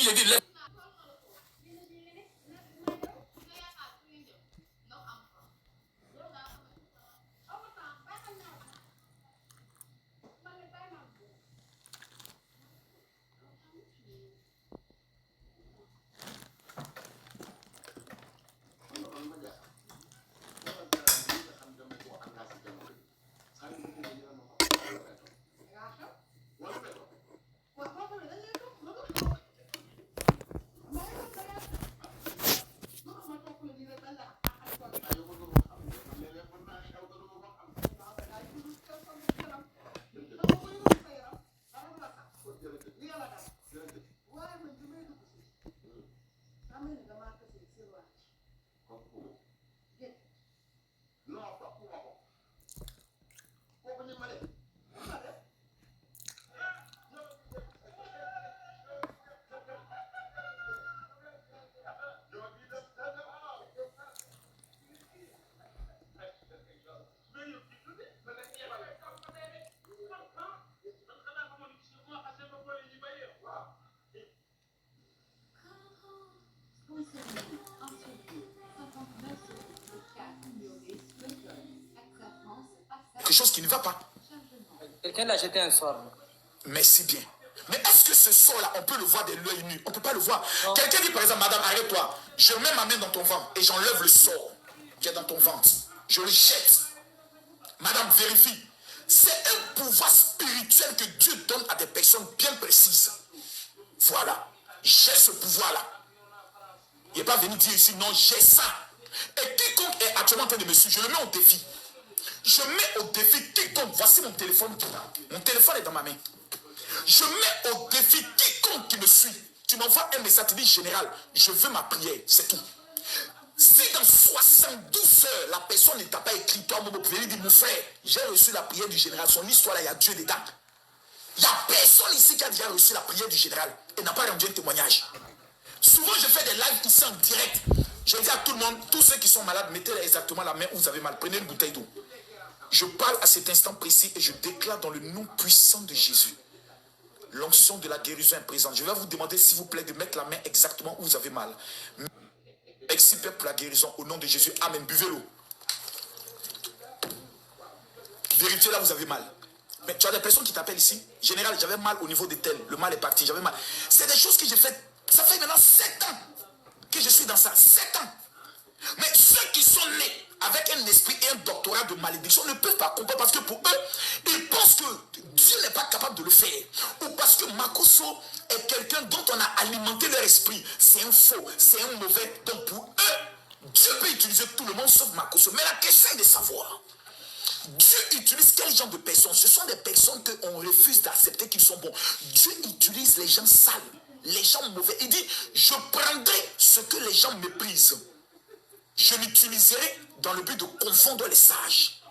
j'ai dit, lève. Quelque chose qui ne va pas. Quelqu'un l'a jeté un sort. Merci bien. Mais est-ce que ce sort-là, on peut le voir de l'œil nu? On ne peut pas le voir. Quelqu'un dit par exemple, madame, arrête-toi. Je mets ma main dans ton ventre et j'enlève le sort qui est dans ton ventre. Je le jette. Madame, vérifie. C'est un pouvoir spirituel que Dieu donne à des personnes bien précises. Voilà. J'ai ce pouvoir-là. Il n'est pas venu dire ici, non, j'ai ça. Et quiconque est actuellement en train de me suivre, je le mets au défi. Je mets au défi quiconque. Voici mon téléphone. Mon téléphone est dans ma main. Je mets au défi quiconque qui me suit. Tu m'envoies un message, tu dis général, je veux ma prière, c'est tout. Si dans 72 heures, la personne ne t'a pas écrit, toi, vous pouvez lui dire, mon frère, j'ai reçu la prière du général. Son histoire, là, il y a Dieu dedans. Il n'y a personne ici qui a déjà reçu la prière du général et n'a pas rendu un témoignage. Souvent, je fais des lives ici en direct. Je dis à tout le monde, tous ceux qui sont malades, mettez exactement la main où vous avez mal. Prenez une bouteille d'eau. Je parle à cet instant précis et je déclare dans le nom puissant de Jésus. L'onction de la guérison est présente. Je vais vous demander, s'il vous plaît, de mettre la main exactement où vous avez mal. Merci, Père, pour la guérison. Au nom de Jésus. Amen. Buvez l'eau. Vérifiez là où vous avez mal. Mais tu as des personnes qui t'appellent ici. Général, j'avais mal au niveau des tels. Le mal est parti. J'avais mal. C'est des choses que j'ai faites. Ça fait maintenant 7 ans que je suis dans ça. 7 ans. Mais ceux qui sont nés avec un esprit et un doctorat de malédiction ne peuvent pas comprendre parce que pour eux, ils pensent que Dieu n'est pas capable de le faire. Ou parce que Makoso est quelqu'un dont on a alimenté leur esprit. C'est un faux, c'est un mauvais. Donc pour eux, Dieu peut utiliser tout le monde sauf Makoso. Mais la question est de savoir, Dieu utilise quel genre de personnes? Ce sont des personnes qu'on refuse d'accepter qu'ils sont bons. Dieu utilise les gens sales, les gens mauvais. Il dit, je prendrai ce que les gens méprisent. Je l'utiliserai dans le but de confondre les sages.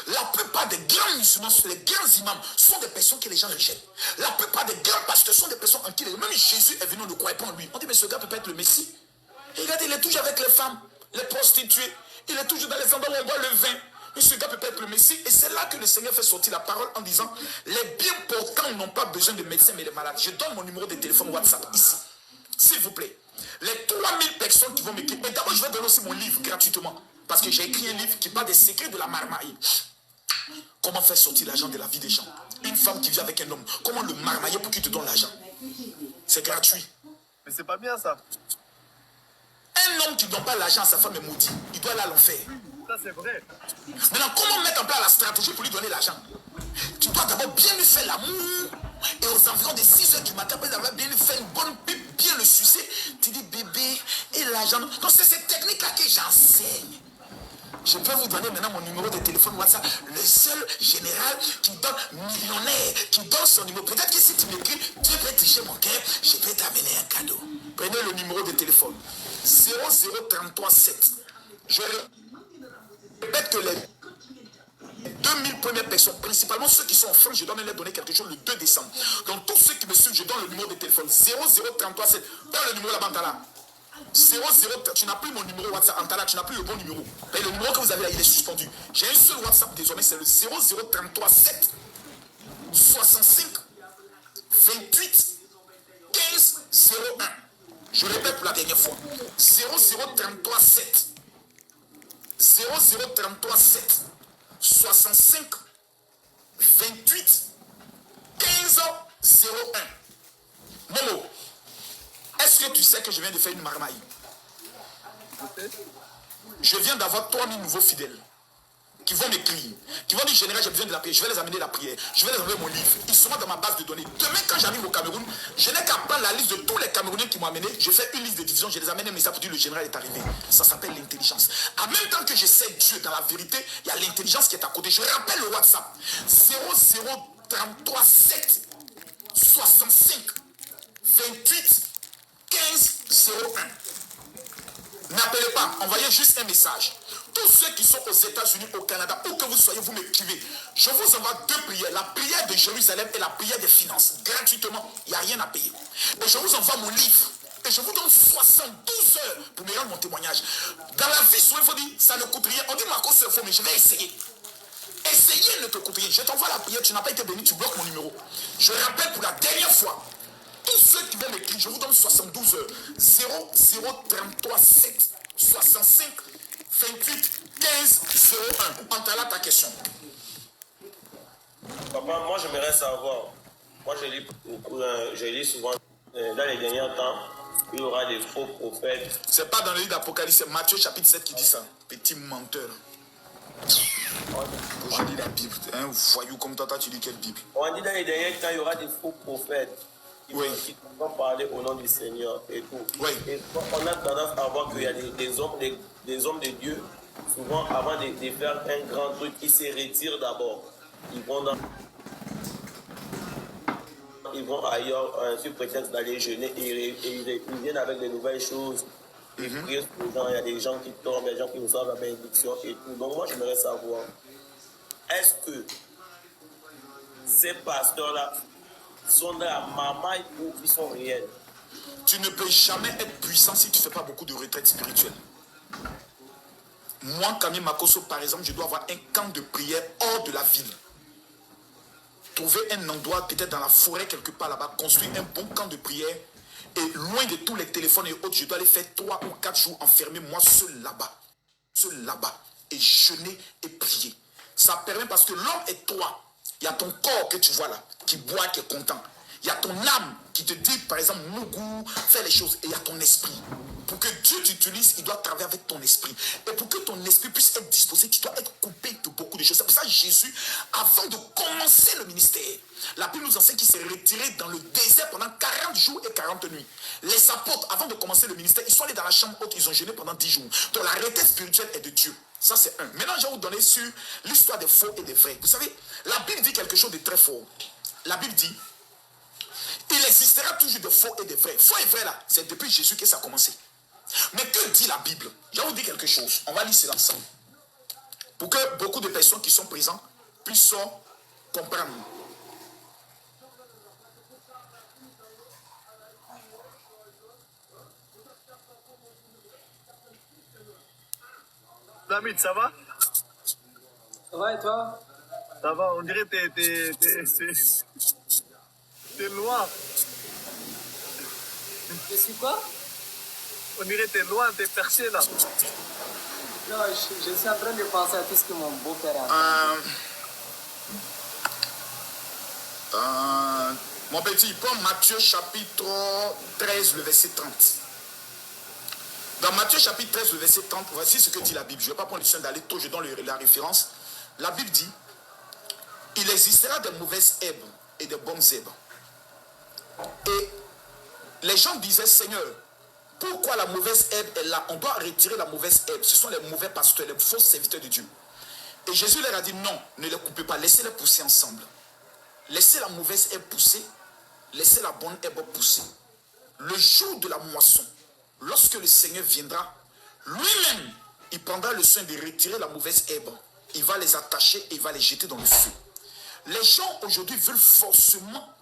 La plupart des grands musulmans, les grands imams, sont des personnes que les gens rejettent. La plupart des grands pasteurs sont des personnes en qui même Jésus est venu, on ne croyait pas en lui. On dit, mais ce gars peut pas être le Messie. Et regardez, il est toujours avec les femmes, les prostituées. Il est toujours dans les endroits où on boit le vin. Mais ce gars peut pas être le Messie. Et c'est là que le Seigneur fait sortir la parole en disant, les bien portants n'ont pas besoin de médecins, mais les malades. Je donne mon numéro de téléphone WhatsApp ici. S'il vous plaît. Les 3000 personnes qui vont m'écrire. Mais d'abord, je vais donner aussi mon livre gratuitement. Parce que j'ai écrit un livre qui parle des secrets de la marmaille. Comment faire sortir l'argent de la vie des gens. Une femme qui vit avec un homme. Comment le marmailler pour qu'il te donne l'argent. C'est gratuit. Mais c'est pas bien ça. Un homme qui ne donne pas l'argent à sa femme est maudit. Il doit aller à l'enfer. Ça c'est vrai. Maintenant, comment mettre en place la stratégie pour lui donner l'argent? Tu dois d'abord bien lui faire l'amour. Et aux environs de 6 heures du matin, après avoir bien lui faire une bonne pipe, bien le sucer, tu dis bébé, et l'argent. Donc c'est cette technique-là que j'enseigne. Je peux vous donner maintenant mon numéro de téléphone WhatsApp. Le seul général qui donne millionnaire, qui donne son numéro. Peut-être que si tu m'écris, Dieu peut toucher mon cœur, je peux t'amener un cadeau. Prenez le numéro de téléphone. 00337. Je répète que les 2000 premières personnes, principalement ceux qui sont en France, je dois même leur donner quelque chose le 2 décembre. Donc tous ceux qui me suivent, je donne le numéro de téléphone. 00337. Prends le numéro là-bas, là. 00, tu n'as plus mon numéro WhatsApp Antala, tu n'as plus le bon numéro. Et le numéro que vous avez là, il est suspendu. J'ai un seul WhatsApp désormais, c'est le 00337 65 28 15 01. Je répète pour la dernière fois. 00337. 00337. 65 28 15 01. Momo, est-ce que tu sais que je viens de faire une marmaille? Je viens d'avoir 3000 nouveaux fidèles qui vont m'écrire, qui vont dire général, j'ai besoin de la prière, je vais les amener la prière, je vais les envoyer mon livre, ils seront dans ma base de données. Demain, quand j'arrive au Cameroun, je n'ai qu'à prendre la liste de tous les Camerounais qui m'ont amené, je fais une liste de division, je les amène un message pour dire le général est arrivé. Ça s'appelle l'intelligence. En même temps que je sais Dieu dans la vérité, il y a l'intelligence qui est à côté. Je rappelle le WhatsApp 00337 65 28 15 01. N'appelez pas, envoyez juste un message. Tous ceux qui sont aux États-Unis, au Canada, où que vous soyez, vous m'écrivez. Je vous envoie deux prières, la prière de Jérusalem et la prière des finances. Gratuitement, il n'y a rien à payer. Et je vous envoie mon livre. Et je vous donne 72 heures pour me rendre mon témoignage. Dans la vie, souvent, il faut dire, ça ne coûte rien. On dit, Marco, c'est faux, mais je vais essayer. Essayer ne te coûte rien. Je t'envoie la prière, tu n'as pas été béni, tu bloques mon numéro. Je rappelle pour la dernière fois. Tous ceux qui vont m'écrire, je vous donne 72 heures. 00337 65 28 15 01. Entends-là ta question. Papa, moi j'aimerais savoir. Moi je lis souvent dans les derniers temps, il y aura des faux prophètes. C'est pas dans le livre d'Apocalypse, c'est Matthieu chapitre 7 qui dit ça. Petit menteur. Je lis la Bible. Un voyou comme toi, tu lis quelle Bible? On dit dans les derniers temps, il y aura des faux prophètes. Oui. Qui vont parler au nom du Seigneur et tout. Oui. Et on a tendance à voir qu'il y a des hommes de Dieu, souvent avant de faire un grand truc, ils se retirent d'abord. Ils vont ailleurs sur prétexte d'aller jeûner et ils viennent avec de nouvelles choses. Ils prient pour les gens, il y a des gens qui tombent, des gens qui reçoivent la bénédiction et tout. Donc moi j'aimerais savoir, est-ce que ces pasteurs-là sont dans la marmaille ou ils sont réels? Tu ne peux jamais être puissant si tu ne fais pas beaucoup de retraites spirituelles. Moi, Camille Makosso, par exemple, je dois avoir un camp de prière hors de la ville. Trouver un endroit, peut-être dans la forêt, quelque part là-bas, construire un bon camp de prière. Et loin de tous les téléphones et autres, je dois aller faire 3 ou 4 jours enfermé, moi seul là-bas. Seul là-bas. Et jeûner et prier. Ça permet parce que l'homme est toi. Il y a ton corps que tu vois là, qui boit, qui est content. Il y a ton âme qui te dit, par exemple, Mougou, fais les choses. Et il y a ton esprit. Pour que Dieu t'utilise, il doit travailler avec ton esprit. Et pour que ton esprit puisse être disposé, tu dois être coupé de beaucoup de choses. C'est pour ça que Jésus, avant de commencer le ministère, la Bible nous enseigne qu'il s'est retiré dans le désert pendant 40 jours et 40 nuits. Les apôtres, avant de commencer le ministère, ils sont allés dans la chambre haute, ils ont jeûné pendant 10 jours. Donc la retraite spirituelle est de Dieu. Ça, c'est un. Maintenant, je vais vous donner sur l'histoire des faux et des vrais. Vous savez, la Bible dit quelque chose de très fort. La Bible dit, il existera toujours de faux et de vrais. Faux et vrai, là, c'est depuis Jésus que ça a commencé. Mais que dit la Bible? Je vais vous dire quelque chose. On va lire cela ensemble. Pour que beaucoup de personnes qui sont présentes puissent comprendre. David, ça va? Ça va et toi? Ça va, on dirait que t'es loin. Je suis quoi? On dirait que t'es loin, t'es perché là. Non, je suis en train de penser à tout ce que mon beau-père a fait. Mon petit, prends Matthieu chapitre 13, le verset 30. Dans Matthieu chapitre 13, le verset 30, voici ce que dit la Bible. Je ne vais pas prendre le soin d'aller tôt, je donne la référence. La Bible dit, il existera des mauvaises herbes et des bonnes herbes. Et les gens disaient, Seigneur, pourquoi la mauvaise herbe est là? On doit retirer la mauvaise herbe. Ce sont les mauvais pasteurs, les faux serviteurs de Dieu. Et Jésus leur a dit, non, ne les coupez pas, laissez-les pousser ensemble. Laissez la mauvaise herbe pousser, laissez la bonne herbe pousser. Le jour de la moisson, lorsque le Seigneur viendra, lui-même, il prendra le soin de retirer la mauvaise herbe. Il va les attacher et il va les jeter dans le feu. Les gens aujourd'hui veulent forcément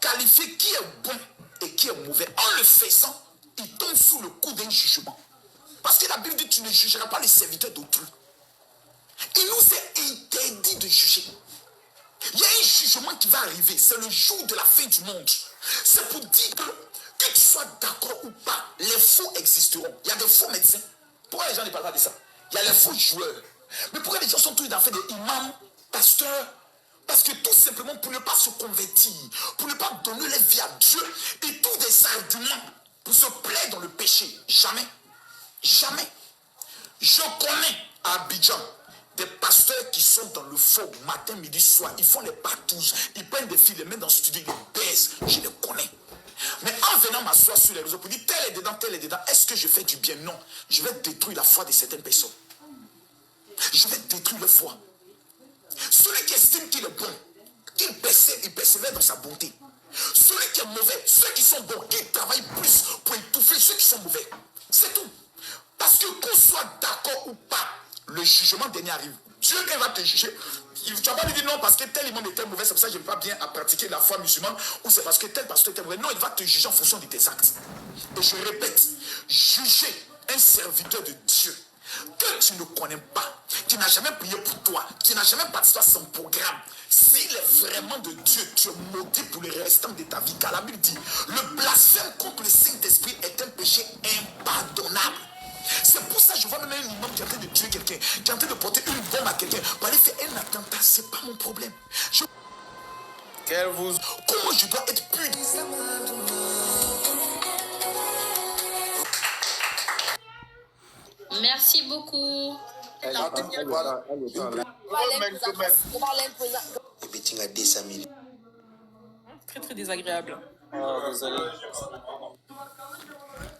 qualifier qui est bon et qui est mauvais. En le faisant, ils tombent sous le coup d'un jugement. Parce que la Bible dit, tu ne jugeras pas les serviteurs d'autrui. Il nous est interdit de juger. Il y a un jugement qui va arriver. C'est le jour de la fin du monde. C'est pour dire que Que tu sois d'accord ou pas, les faux existeront. Il y a des faux médecins. Pourquoi les gens ne parlent pas de ça? Il y a les faux joueurs. Mais pourquoi les gens sont tous dans fait des imams, pasteurs? Parce que tout simplement pour ne pas se convertir, pour ne pas donner leur vie à Dieu, et tous des arguments pour se plaire dans le péché. Jamais. Jamais. Je connais à Abidjan des pasteurs qui sont dans le faux matin, midi, soir. Ils font les partous. Ils prennent des filles, les mettent dans le studio, ils les baisent. Je les connais. Mais en venant m'asseoir sur les réseaux pour dire tel est dedans, est-ce que je fais du bien? Non. Je vais détruire la foi de certaines personnes. Je vais détruire leur foi. Celui qui estime qu'il est bon, qu'il persévère dans sa bonté. Celui qui est mauvais, ceux qui sont bons, qui travaillent plus pour étouffer ceux qui sont mauvais. C'est tout. Parce que qu'on soit d'accord ou pas, le jugement dernier arrive. Dieu, quand il va te juger, tu ne vas pas lui dire non parce que tel imam était mauvais, c'est pour ça que je ne vais pas bien à pratiquer la foi musulmane, ou c'est parce que tel pasteur était mauvais. Non, il va te juger en fonction de tes actes. Et je répète, juger un serviteur de Dieu que tu ne connais pas, qui n'a jamais prié pour toi, qui n'a jamais participé à son programme, s'il est vraiment de Dieu, tu es maudit pour le restant de ta vie. Car la Bible dit, le blasphème contre le Saint-Esprit est un péché impardonnable. C'est pour ça que je vois même un imam qui est en train de tuer quelqu'un, qui est en train de porter une bombe à quelqu'un, pour aller faire un attentat, c'est pas mon problème. Comment je dois être puni? Merci beaucoup. Très très désagréable. Ah, désolé.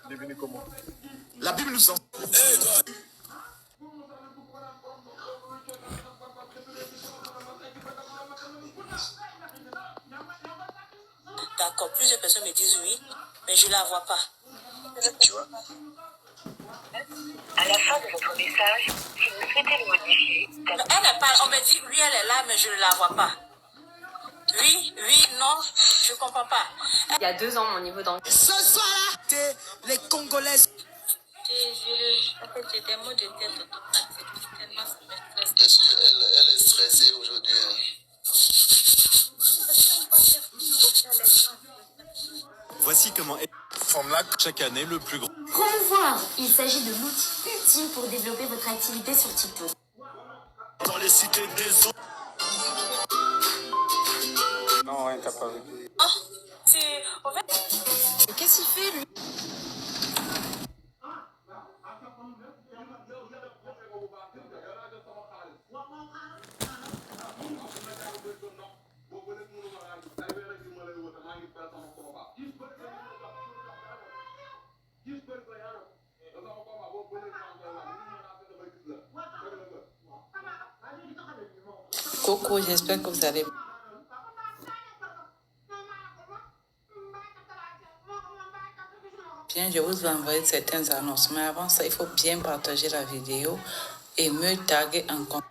Devenu comment? La Bible nous en... D'accord, plusieurs personnes me disent oui, mais je ne la vois pas. Tu vois? À la fin de votre message, si vous souhaitez le modifier, Elle n'est pas, on me dit oui, elle est là, mais je ne la vois pas. Oui, non, je ne comprends pas. Il y a 2 ans, mon niveau d'anglais. Ce soir-là, les Congolais. En fait, j'ai des mots de tête automatique. Tellement ça me stresse. Bien sûr, elle est stressée aujourd'hui. Voici comment chaque année le plus grand. Promouvoir. Il s'agit de l'outil ultime pour développer votre activité sur TikTok. Dans les cités des autres. Non, ouais, t'as pas vu. Oh, c'est... En fait... Qu'est-ce qu'il fait, lui? Coco, j'espère que vous allez... Bien, je vous envoie certaines annonces. Mais avant ça, il faut bien partager la vidéo et me taguer en compte.